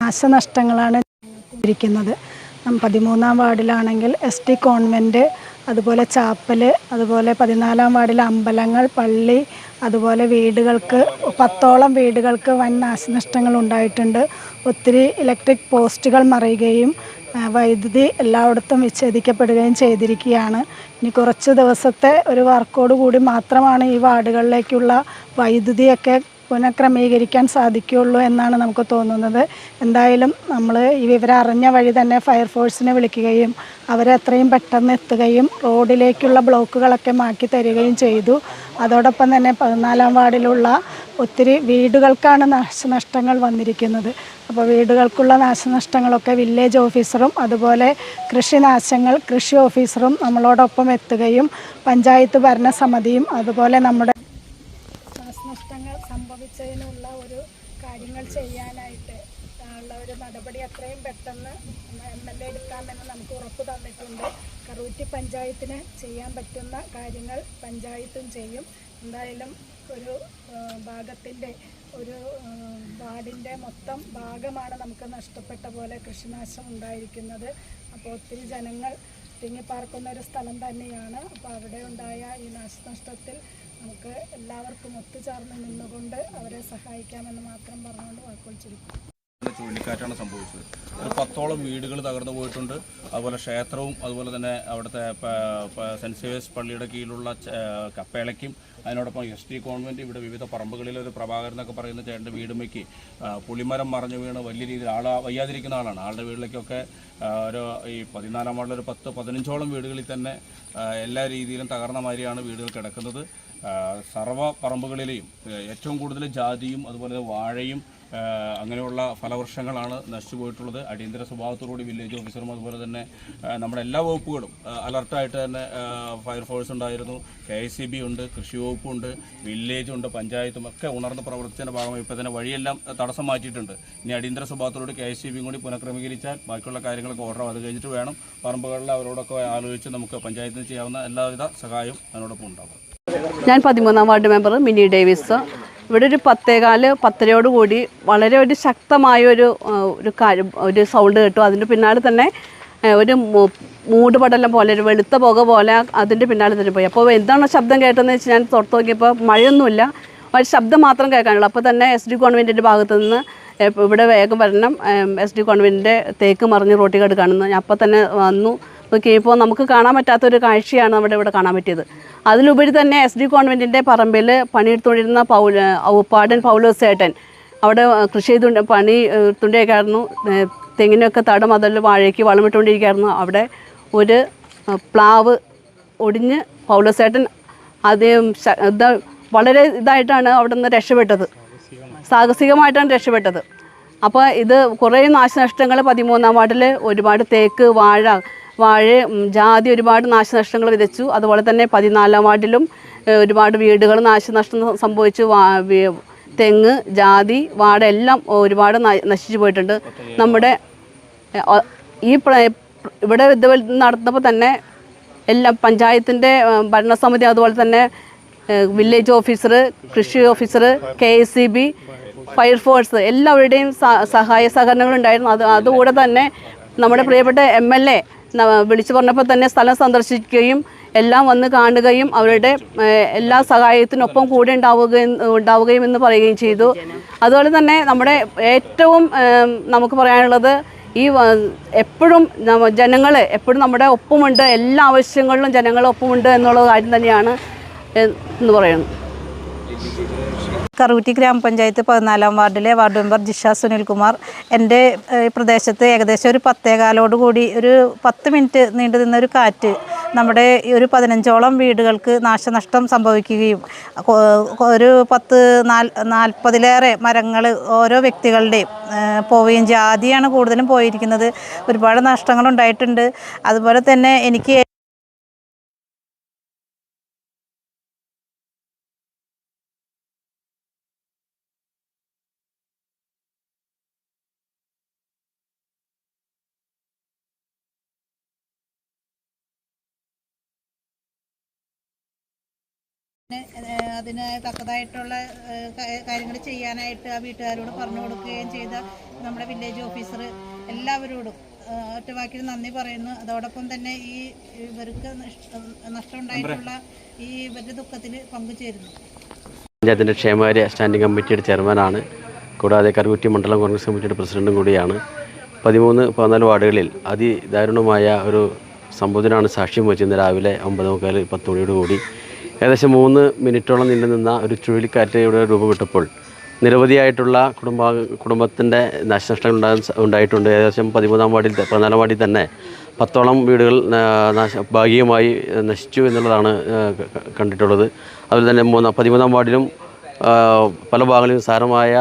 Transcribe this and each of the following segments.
നാശനഷ്ടങ്ങളാണ് ഇരിക്കുന്നത്. 13-ാം വാർഡിലാണെങ്കിൽ ST convent, അതുപോലെ chapel, അതുപോലെ 14-ാം വാർഡിലെ അമ്പലങ്ങൾ, പള്ളി, അതുപോലെ വീടുകൾക്ക് 10ഓളം വീടുകൾക്ക് വൻ നാശനഷ്ടങ്ങൾ ഉണ്ടായിട്ടുണ്ട്. ഒത്തിരി ഇലക്ട്രിക് പോസ്റ്റുകൾ മറിയുകയും വൈദ്യുതി എല്ലായിടത്തും വിച്ഛേദിക്കപ്പെടുകയും ചെയ്തിരിക്കുകയാണ്. ഇനി കുറച്ച് ദിവസത്തെ ഒരു വർക്കോട് കൂടി മാത്രമാണ് ഈ വാർഡുകളിലേക്കുള്ള വൈദ്യുതിയൊക്കെ പുനഃക്രമീകരിക്കാൻ സാധിക്കുകയുള്ളൂ എന്നാണ് നമുക്ക് തോന്നുന്നത്. എന്തായാലും നമ്മൾ ഈ വിവരം അറിഞ്ഞ വഴി തന്നെ ഫയർഫോഴ്സിനെ വിളിക്കുകയും അവരെ എത്രയും പെട്ടെന്ന് എത്തുകയും റോഡിലേക്കുള്ള ബ്ലോക്കുകളൊക്കെ മാറ്റി തരികയും ചെയ്തു. അതോടൊപ്പം തന്നെ 14-ാം വാർഡിലുള്ള ഒത്തിരി വീടുകൾക്കാണ് നാശനഷ്ടങ്ങൾ വന്നിരിക്കുന്നത്. അപ്പോൾ വീടുകൾക്കുള്ള നാശനഷ്ടങ്ങളൊക്കെ വില്ലേജ് ഓഫീസറും അതുപോലെ കൃഷിനാശങ്ങൾ കൃഷി ഓഫീസറും നമ്മളോടൊപ്പം എത്തുകയും പഞ്ചായത്ത് ഭരണസമിതിയും അതുപോലെ നമ്മുടെ നാശനഷ്ടങ്ങൾ സംഭവിച്ചതിനുള്ള ഒരു കാര്യങ്ങൾ ചെയ്യാനായിട്ട് ഉള്ള ഒരു നടപടി എത്രയും പെട്ടെന്ന് MLA എടുക്കാമെന്ന് നമുക്ക് ഉറപ്പ് തന്നിട്ടുണ്ട്. കറൂറ്റി പഞ്ചായത്തിന് ചെയ്യാൻ പറ്റുന്ന കാര്യങ്ങൾ പഞ്ചായത്തും ചെയ്യും. എന്തായാലും ഒരു ഭാഗത്തിൻ്റെ ഒരു വാർഡിൻ്റെ മൊത്തം ഭാഗമാണ് നമുക്ക് നഷ്ടപ്പെട്ട പോലെ കൃഷിനാശം ഉണ്ടായിരിക്കുന്നത്. അപ്പോൾ ഒത്തിരി ജനങ്ങൾ തിങ്ങിപ്പാർക്കുന്ന ഒരു സ്ഥലം തന്നെയാണ്. അപ്പോൾ അവിടെ ഉണ്ടായ ഈ നാശനഷ്ടത്തിൽ നമുക്ക് എല്ലാവർക്കും ഒത്തുചേർന്ന് നിന്നുകൊണ്ട് അവരെ സഹായിക്കാമെന്ന് മാത്രം പറഞ്ഞുകൊണ്ട് വാക്കുകൾ ചുരുക്കും. ചുഴലിക്കാറ്റാണ് സംഭവിച്ചത്. 10ഓളം വീടുകൾ തകർന്നു പോയിട്ടുണ്ട്. അതുപോലെ ക്ഷേത്രവും അതുപോലെ തന്നെ അവിടുത്തെ സെൻറ്റ് സേവിയേഴ്സ് പള്ളിയുടെ കീഴിലുള്ള കപ്പേളയ്ക്കും അതിനോടൊപ്പം ST കോൺവെൻറ്റ് ഇവിടെ വിവിധ പറമ്പുകളിൽ ഒരു പ്രഭാകരൻ എന്നൊക്കെ പറയുന്ന ചേട്ടൻ്റെ വീടുമേക്ക് പുളിമരം മറഞ്ഞു വീണ് വലിയ രീതിയിൽ വയ്യാതിരിക്കുന്ന ആളാണ്. ആളുടെ വീട്ടിലേക്കൊക്കെ ഈ 14-ാം വാർഡിൽ ഒരു 10-15ഓളം വീടുകളിൽ തന്നെ എല്ലാ രീതിയിലും തകർന്ന മാതിരിയാണ് വീടുകൾ കിടക്കുന്നത്. സർവ്വ പറമ്പുകളിലെയും ഏറ്റവും കൂടുതൽ ജാതിയും അതുപോലെ വാഴയും അങ്ങനെയുള്ള ഫലവൃക്ഷങ്ങളാണ് നശിച്ചു പോയിട്ടുള്ളത്. അടിയന്തര സ്വഭാവത്തോടുകൂടി വില്ലേജ് ഓഫീസറും അതുപോലെ തന്നെ നമ്മുടെ എല്ലാ വകുപ്പുകളും അലർട്ടായിട്ട് തന്നെ ഫയർഫോഴ്സ് ഉണ്ടായിരുന്നു, KICB ഉണ്ട്, കൃഷി വകുപ്പുണ്ട്, വില്ലേജുണ്ട്, പഞ്ചായത്തും ഒക്കെ ഉണർന്ന് പ്രവർത്തിച്ചതിൻ്റെ ഭാഗമായി ഇപ്പോൾ തന്നെ വഴിയെല്ലാം തടസ്സം മാറ്റിയിട്ടുണ്ട്. ഇനി അടിയന്തര സ്വഭാവത്തോടുകൂടി KICBയും കൂടി പുനഃക്രമീകരിച്ചാൽ ബാക്കിയുള്ള കാര്യങ്ങളൊക്കെ ഓർഡർ അത് കഴിഞ്ഞിട്ട് വേണം പറമ്പുകളിൽ അവരോടൊക്കെ ആലോചിച്ച് നമുക്ക് പഞ്ചായത്തിന് ചെയ്യാവുന്ന എല്ലാവിധ സഹായവും അതിനോടൊപ്പം ഉണ്ടാകും. ഞാൻ 13-ാം വാർഡ് മെമ്പർ മിനി ഡേവിസ്. ഇവിടെ ഒരു 10:15 കൂടി വളരെ ഒരു ശക്തമായ ഒരു സൗണ്ട് കേട്ടു. അതിൻ്റെ പിന്നാലെ തന്നെ ഒരു മൂടുപടലം പോലെ ഒരു വെളുത്ത പുക പോലെ അതിൻ്റെ പിന്നാലെ തന്നെ പോയി. അപ്പോൾ എന്താണ് ശബ്ദം കേട്ടതെന്ന് വെച്ചാൽ ഞാൻ പുറത്ത് നോക്കിയപ്പോൾ മഴയൊന്നുമില്ല, ഒരു ശബ്ദം മാത്രം കേൾക്കാനുള്ളൂ. അപ്പോൾ തന്നെ ST കോൺവെൻറ്റിൻ്റെ ഭാഗത്തു നിന്ന് ഇവിടെ വേഗം വരണം, ST കോൺവെൻറ്റിൻ്റെ തേക്ക് മറിഞ്ഞ് റോട്ടിൽ കിടക്കുകയാണെന്ന് ഞാൻ അപ്പോൾ തന്നെ വന്നു നോക്കിയപ്പോൾ നമുക്ക് കാണാൻ പറ്റാത്തൊരു കാഴ്ചയാണ് നമ്മുടെ ഇവിടെ കാണാൻ പറ്റിയത്. അതിലുപരി തന്നെ ST കോൺവെൻറ്റിൻ്റെ പറമ്പിൽ പണിയെടുത്തുകൊണ്ടിരുന്ന ഔപ്പാടൻ പൗലോസേട്ടൻ അവിടെ കൃഷി ചെയ്തുകൊണ്ട് പണി എടുത്തുകൊണ്ടിരിക്കുകയായിരുന്നു. തെങ്ങിനൊക്കെ തടം അതിൽ വാഴയ്ക്ക് വളമിട്ടുകൊണ്ടിരിക്കുകയായിരുന്നു. അവിടെ ഒരു പ്ലാവ് ഒടിഞ്ഞ് പൗലോസേട്ടൻ വളരെ ഇതായിട്ടാണ് അവിടെ നിന്ന് രക്ഷപ്പെട്ടത്, സാഹസികമായിട്ടാണ് രക്ഷപ്പെട്ടത്. അപ്പോൾ ഇത് കുറേ നാശനഷ്ടങ്ങൾ 13-ാം വാർഡിൽ ഒരുപാട് തേക്ക് വാഴ ജാതി ഒരുപാട് നാശനഷ്ടങ്ങൾ വിതച്ചു. അതുപോലെ തന്നെ 14-ാം വാർഡിലും ഒരുപാട് വീടുകൾ നാശനഷ്ടം സംഭവിച്ചു. തെങ്ങ്, ജാതി, വാഴ എല്ലാം ഒരുപാട് നശിച്ചു പോയിട്ടുണ്ട്. നമ്മുടെ ഇവിടെ ഇത് നടന്നപ്പോൾ തന്നെ എല്ലാം പഞ്ചായത്തിൻ്റെ ഭരണസമിതി അതുപോലെ തന്നെ വില്ലേജ് ഓഫീസർ, കൃഷി ഓഫീസർ, KICB, ഫയർഫോഴ്സ് എല്ലാവരുടെയും സഹായ സഹകരണങ്ങൾ ഉണ്ടായിരുന്നു. അതുകൂടെ തന്നെ നമ്മുടെ പ്രിയപ്പെട്ട MLA വിളിച്ചു പറഞ്ഞപ്പോൾ തന്നെ സ്ഥലം സന്ദർശിക്കുകയും എല്ലാം വന്ന് കാണുകയും അവരുടെ എല്ലാ സഹായത്തിനൊപ്പം കൂടെ ഉണ്ടാവുകയും എന്ന് പറയുകയും ചെയ്തു. അതുപോലെ തന്നെ നമ്മുടെ ഏറ്റവും നമുക്ക് പറയാനുള്ളത് ഈ എപ്പോഴും ജനങ്ങൾ എപ്പോഴും നമ്മുടെ ഒപ്പമുണ്ട്, എല്ലാ ആവശ്യങ്ങളിലും ജനങ്ങൾ ഒപ്പമുണ്ട് എന്നുള്ള കാര്യം തന്നെയാണ് എന്ന് പറയുന്നത്. കറൂറ്റി ഗ്രാമപഞ്ചായത്ത് 14-ാം വാർഡിലെ വാർഡ് മെമ്പർ ജിഷ സുനിൽകുമാർ. എൻ്റെ പ്രദേശത്ത് ഏകദേശം ഒരു 10:15 കൂടി ഒരു 10 മിനിറ്റ് നീണ്ടു നിന്നൊരു കാറ്റ് നമ്മുടെ ഒരു 15ഓളം വീടുകൾക്ക് നാശനഷ്ടം സംഭവിക്കുകയും ഒരു 40-40ലേറെ മരങ്ങൾ ഓരോ വ്യക്തികളുടെയും പോവുകയും ജാതിയാണ് കൂടുതലും പോയിരിക്കുന്നത്. ഒരുപാട് നഷ്ടങ്ങളുണ്ടായിട്ടുണ്ട്. അതുപോലെ തന്നെ എനിക്ക് അതിന് തക്കതായിട്ടുള്ള കാര്യങ്ങൾ ചെയ്യാനായിട്ട് ആ വീട്ടുകാരോട് പറഞ്ഞു കൊടുക്കുകയും ചെയ്ത നമ്മുടെ വില്ലേജ് ഓഫീസർ എല്ലാവരോടും ഒറ്റവാക്കിൽ നന്ദി പറയുന്നു. അതോടൊപ്പം തന്നെ ഈ ഇവർക്ക് നഷ്ടമുണ്ടായിട്ടുള്ള ഈ ഇവരുടെ ദുഃഖത്തിൽ പങ്കുചേരുന്നു. പഞ്ചായത്തിൻ്റെ ക്ഷേമകാര്യ സ്റ്റാൻഡിംഗ് കമ്മിറ്റിയുടെ ചെയർമാനാണ്. കൂടാതെ കറുകുറ്റി മണ്ഡലം കോൺഗ്രസ് കമ്മിറ്റിയുടെ പ്രസിഡൻറ്റും കൂടിയാണ്. 13-14 വാർഡുകളിൽ അതിദാരുണമായ ഒരു സംഭവത്തിനാണ് സാക്ഷ്യം വഹിച്ചിരുന്നത്. രാവിലെ 9:15 10 മണിയോടുകൂടി ഏകദേശം 3 മിനിറ്റോളം നീണ്ടുനിന്ന ഒരു ചുഴലിക്കാറ്റ് ഇവിടെ രൂപപ്പെട്ടപ്പോൾ നിരവധിയായിട്ടുള്ള കുടുംബത്തിൻ്റെ നാശനഷ്ടങ്ങൾ ഉണ്ടായിട്ടുണ്ട്. ഏകദേശം 13-ാം വാർഡിൽ 14-ാം വാർഡിൽ തന്നെ 10ഓളം വീടുകൾ ഭാഗികമായി നശിച്ചു എന്നുള്ളതാണ് കണ്ടിട്ടുള്ളത്. അതുപോലെ തന്നെ 13-ാം വാർഡിലും പല ഭാഗങ്ങളിലും സാരമായ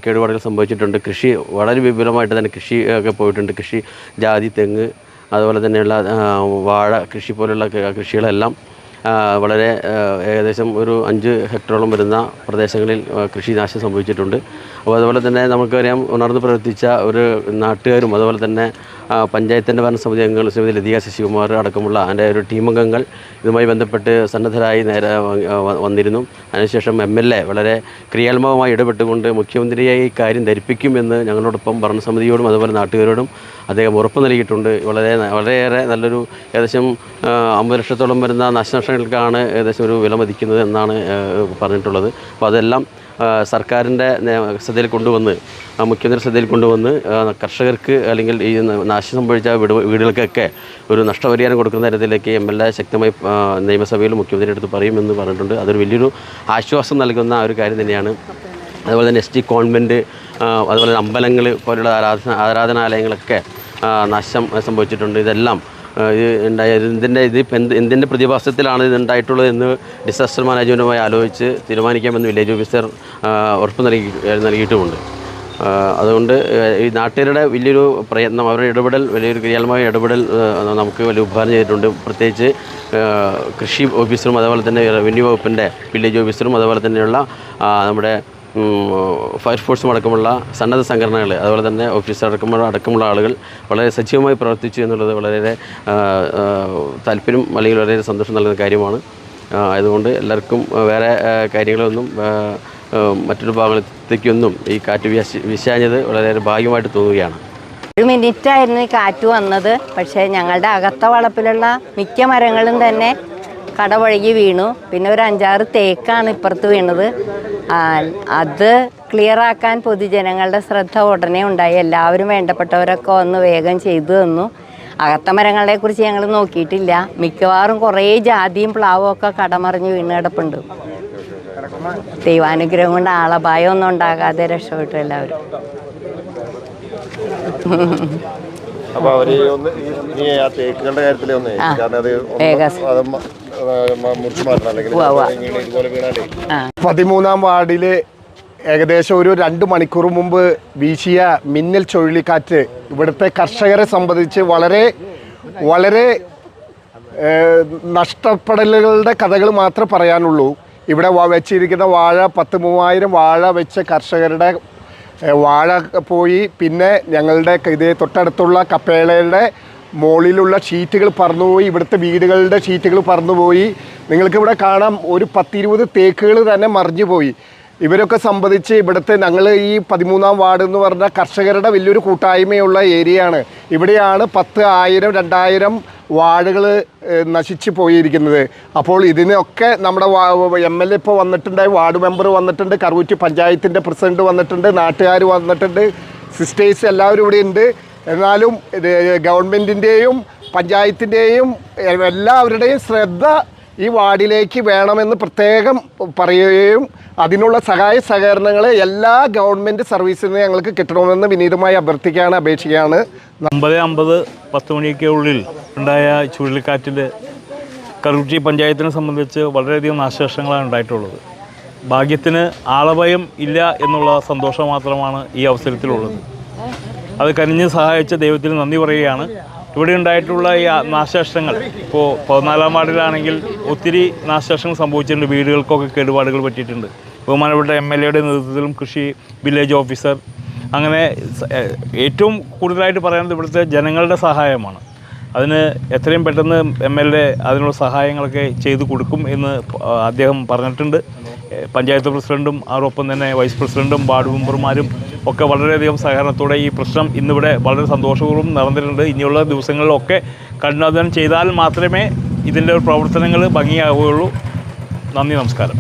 കേടുപാടുകൾ സംഭവിച്ചിട്ടുണ്ട്. കൃഷി വളരെ വിപുലമായിട്ട് തന്നെ കൃഷി ഒക്കെ പോയിട്ടുണ്ട്. കൃഷി, ജാതി, തെങ്ങ്, അതുപോലെ തന്നെയുള്ള വാഴ കൃഷി പോലുള്ള കൃഷികളെല്ലാം വളരെ ഏകദേശം ഒരു 5 ഹെക്ടറോളം വരുന്ന പ്രദേശങ്ങളിൽ കൃഷിനാശം സംഭവിച്ചിട്ടുണ്ട്. അപ്പോൾ അതുപോലെ തന്നെ നമുക്കറിയാം, ഉണർന്ന് പ്രവർത്തിച്ച ഒരു നാട്ടുകാരും അതുപോലെ തന്നെ പഞ്ചായത്തിൻ്റെ ഭരണസമിതി അംഗങ്ങൾ ശ്രീമതി ലതിക ശശികുമാർ അടക്കമുള്ള അതിൻ്റെ ഒരു ടീമംഗങ്ങൾ ഇതുമായി ബന്ധപ്പെട്ട് സന്നദ്ധരായി നേരെ വന്നിരുന്നു. അതിനുശേഷം MLA വളരെ ക്രിയാത്മകമായി ഇടപെട്ടുകൊണ്ട് മുഖ്യമന്ത്രിയെ ഈ കാര്യം ധരിപ്പിക്കുമെന്ന് ഞങ്ങളോടൊപ്പം ഭരണസമിതിയോടും അതുപോലെ നാട്ടുകാരോടും അദ്ദേഹം ഉറപ്പ് നൽകിയിട്ടുണ്ട്. വളരെയേറെ നല്ലൊരു ഏകദേശം 50 ലക്ഷത്തോളം വരുന്ന നാശനഷ്ടങ്ങൾക്കാണ് ഏകദേശം ഒരു വില മതിക്കുന്നത് എന്നാണ് പറഞ്ഞിട്ടുള്ളത്. അപ്പോൾ അതെല്ലാം സർക്കാരിൻ്റെ ശ്രദ്ധയിൽ കൊണ്ടുവന്ന് മുഖ്യമന്ത്രി ശ്രദ്ധയിൽ കൊണ്ടുവന്ന് കർഷകർക്ക് അല്ലെങ്കിൽ ഈ നാശം സംഭവിച്ച വീടുകൾക്കൊക്കെ ഒരു നഷ്ടപരിഹാരം കൊടുക്കുന്ന തരത്തിലേക്ക് MLA ശക്തമായി നിയമസഭയിൽ മുഖ്യമന്ത്രിയുടെ അടുത്ത് പറയുമെന്ന് പറഞ്ഞിട്ടുണ്ട്. അതൊരു വലിയൊരു ആശ്വാസം നൽകുന്ന ഒരു കാര്യം തന്നെയാണ്. അതുപോലെ തന്നെ ST കോൺവെൻറ്റ്, അതുപോലെ അമ്പലങ്ങൾ പോലുള്ള ആരാധനാലയങ്ങളൊക്കെ നാശം സംഭവിച്ചിട്ടുണ്ട്. ഇതെല്ലാം എന്തിൻ്റെ പ്രതിഭാസത്തിലാണ് ഇതുണ്ടായിട്ടുള്ളത് എന്ന് ഡിസാസ്റ്റർ മാനേജ്മെൻറ്റുമായി ആലോചിച്ച് തീരുമാനിക്കാമെന്ന് വില്ലേജ് ഓഫീസർ ഉറപ്പ് നൽകിയിട്ടുമുണ്ട്. അതുകൊണ്ട് ഈ നാട്ടുകാരുടെ വലിയൊരു പ്രയത്നം, അവരുടെ ഇടപെടൽ, വലിയൊരു ക്രിയാത്മകമായ ഇടപെടൽ നമുക്ക് വലിയ ഉപകാരം ചെയ്തിട്ടുണ്ട്. പ്രത്യേകിച്ച് കൃഷി ഓഫീസറും അതുപോലെ തന്നെ റവന്യൂ വകുപ്പിൻ്റെ വില്ലേജ് ഓഫീസറും അതുപോലെ തന്നെയുള്ള നമ്മുടെ ഫയർഫോഴ്സും അടക്കമുള്ള സന്നദ്ധ സംഘടനകൾ, അതുപോലെ തന്നെ ഓഫീസർ അടക്കമുള്ള ആളുകൾ വളരെ സജീവമായി പ്രവർത്തിച്ചു എന്നുള്ളത് വളരെ താല്പര്യം അല്ലെങ്കിൽ വളരെ സന്തോഷം നൽകുന്ന കാര്യമാണ്. അതുകൊണ്ട് എല്ലാവർക്കും വേറെ കാര്യങ്ങളൊന്നും മറ്റൊരു ഭാഗത്തേക്കൊന്നും ഈ കാറ്റ് വീശാഞ്ഞത് വളരെ ഭാഗ്യമായിട്ട് തോന്നുകയാണ്. 1 മിനിറ്റായിരുന്നു ഈ കാറ്റ് വന്നത്. പക്ഷേ ഞങ്ങളുടെ അകത്ത വളപ്പിലുള്ള മിക്ക മരങ്ങളും തന്നെ കടപഴകി വീണു. പിന്നെ ഒരു 5-6 തേക്കാണ് ഇപ്പുറത്ത് വീണത്. അത് ക്ലിയറാക്കാൻ പൊതുജനങ്ങളുടെ ശ്രദ്ധ ഉടനെ ഉണ്ടായി. എല്ലാവരും വേണ്ടപ്പെട്ടവരൊക്കെ വന്ന് വേഗം ചെയ്തു തന്നു. അകത്ത മരങ്ങളെ കുറിച്ച് ഞങ്ങൾ നോക്കിയിട്ടില്ല. മിക്കവാറും കുറേ ജാതിയും പ്ലാവും ഒക്കെ കടമറിഞ്ഞ് വീണ് കിടപ്പുണ്ട്. ദൈവാനുഗ്രഹം കൊണ്ട് ആളപായം ഒന്നും ഉണ്ടാകാതെ രക്ഷപ്പെട്ടു എല്ലാവരും. അപ്പോൾ അവർ ഒന്ന് ഇനി ആ തേക്കുകളുടെ കാര്യത്തിൽ ഒന്ന് കാരണം അത് മുറിച്ച് മാറ്റണം, അല്ലെങ്കിൽ ഇതുപോലെ വീണാലേ. 13-ാം വാർഡില് ഏകദേശം ഒരു 2 മണിക്കൂർ മുമ്പ് വീശിയ മിന്നൽ ചുഴലിക്കാറ്റ് ഇവിടുത്തെ കർഷകരെ സംബന്ധിച്ച് വളരെ വളരെ നഷ്ടപ്പെടലുകളുടെ കഥകൾ മാത്രമേ പറയാനുള്ളൂ. ഇവിടെ വെച്ചിരിക്കുന്ന വാഴ 10-3000 വാഴ വെച്ച കർഷകരുടെ വാഴ പോയി. പിന്നെ ഞങ്ങളുടെ തൊട്ടടുത്തുള്ള കപ്പേളയുടെ മുകളിലുള്ള ഷീറ്റുകൾ പറന്നുപോയി. ഇവിടുത്തെ വീടുകളുടെ ഷീറ്റുകൾ പറന്നുപോയി. നിങ്ങൾക്കിവിടെ കാണാം ഒരു 10-20 തേക്കുകൾ തന്നെ മറിഞ്ഞു പോയി. ഇവരൊക്കെ സംബന്ധിച്ച് ഇവിടുത്തെ ഞങ്ങൾ ഈ 13-ാം വാർഡ് എന്ന് പറഞ്ഞാൽ കർഷകരുടെ വലിയൊരു കൂട്ടായ്മയുള്ള ഏരിയയാണ്. ഇവിടെയാണ് 10, 1000, 2000 വാഴകൾ നശിച്ചു പോയിരിക്കുന്നത്. അപ്പോൾ ഇതിനൊക്കെ നമ്മുടെ MLA ഇപ്പോൾ വന്നിട്ടുണ്ടായി, വാർഡ് മെമ്പർ വന്നിട്ടുണ്ട്, കറുകുറ്റി പഞ്ചായത്തിൻ്റെ പ്രസിഡന്റ് വന്നിട്ടുണ്ട്, നാട്ടുകാർ വന്നിട്ടുണ്ട്, സിസ്റ്റേഴ്സ് എല്ലാവരും ഇവിടെ ഉണ്ട്. എന്നാലും ഗവൺമെൻറ്റിൻ്റെയും പഞ്ചായത്തിൻ്റെയും എല്ലാവരുടെയും ശ്രദ്ധ ഈ വാർഡിലേക്ക് വേണമെന്ന് പ്രത്യേകം പറയുകയും അതിനുള്ള സഹായ സഹകരണങ്ങൾ എല്ലാ ഗവൺമെൻറ് സർവീസിൽ നിന്ന് ഞങ്ങൾക്ക് കിട്ടണമെന്ന് വിനീതമായി അഭ്യർത്ഥിക്കുകയാണ്, അപേക്ഷിക്കുകയാണ്. 9:50 10 മണിയൊക്കെ ഉള്ളിൽ ഉണ്ടായ ചുഴലിക്കാറ്റിൽ കറുകുറ്റി പഞ്ചായത്തിനെ സംബന്ധിച്ച് വളരെയധികം നാശനഷ്ടങ്ങളാണ് ഉണ്ടായിട്ടുള്ളത്. ഭാഗ്യത്തിന് ആളഭയം ഇല്ല എന്നുള്ള സന്തോഷം മാത്രമാണ് ഈ അവസരത്തിലുള്ളത്. അത് കനിഞ്ഞ് സഹായിച്ച ദൈവത്തിന് നന്ദി പറയുകയാണ്. ഇവിടെ ഉണ്ടായിട്ടുള്ള ഈ നാശനഷ്ടങ്ങൾ ഇപ്പോൾ 14-ാം വാർഡിലാണെങ്കിൽ ഒത്തിരി നാശനഷ്ടങ്ങൾ സംഭവിച്ചിട്ടുണ്ട്. വീടുകൾക്കൊക്കെ കേടുപാടുകൾ പറ്റിയിട്ടുണ്ട്. ബഹുമാനപ്പെട്ട MLAയുടെ നേതൃത്വത്തിലും കൃഷി വില്ലേജ് ഓഫീസർ അങ്ങനെ ഏറ്റവും കൂടുതലായിട്ട് പറയുന്നത് ഇവിടുത്തെ ജനങ്ങളുടെ സഹായമാണ്. അതിന് എത്രയും പെട്ടെന്ന് MLA അതിനുള്ള സഹായങ്ങളൊക്കെ ചെയ്തു കൊടുക്കും എന്ന് അദ്ദേഹം പറഞ്ഞിട്ടുണ്ട്. പഞ്ചായത്ത് പ്രസിഡൻറ്റും അതോടൊപ്പം തന്നെ വൈസ് പ്രസിഡൻറ്റും വാർഡ് മെമ്പർമാരും ഒക്കെ വളരെയധികം സഹകരണത്തോടെ ഈ പ്രശ്നം ഇന്നിവിടെ വളരെ സന്തോഷപൂർവ്വം നടന്നിട്ടുണ്ട്. ഇനിയുള്ള ദിവസങ്ങളിലൊക്കെ കഠിനാധ്വാനം ചെയ്താൽ മാത്രമേ ഇതിൻ്റെ പ്രവർത്തനങ്ങൾ ഭംഗിയാവുകയുള്ളൂ. നന്ദി, നമസ്കാരം.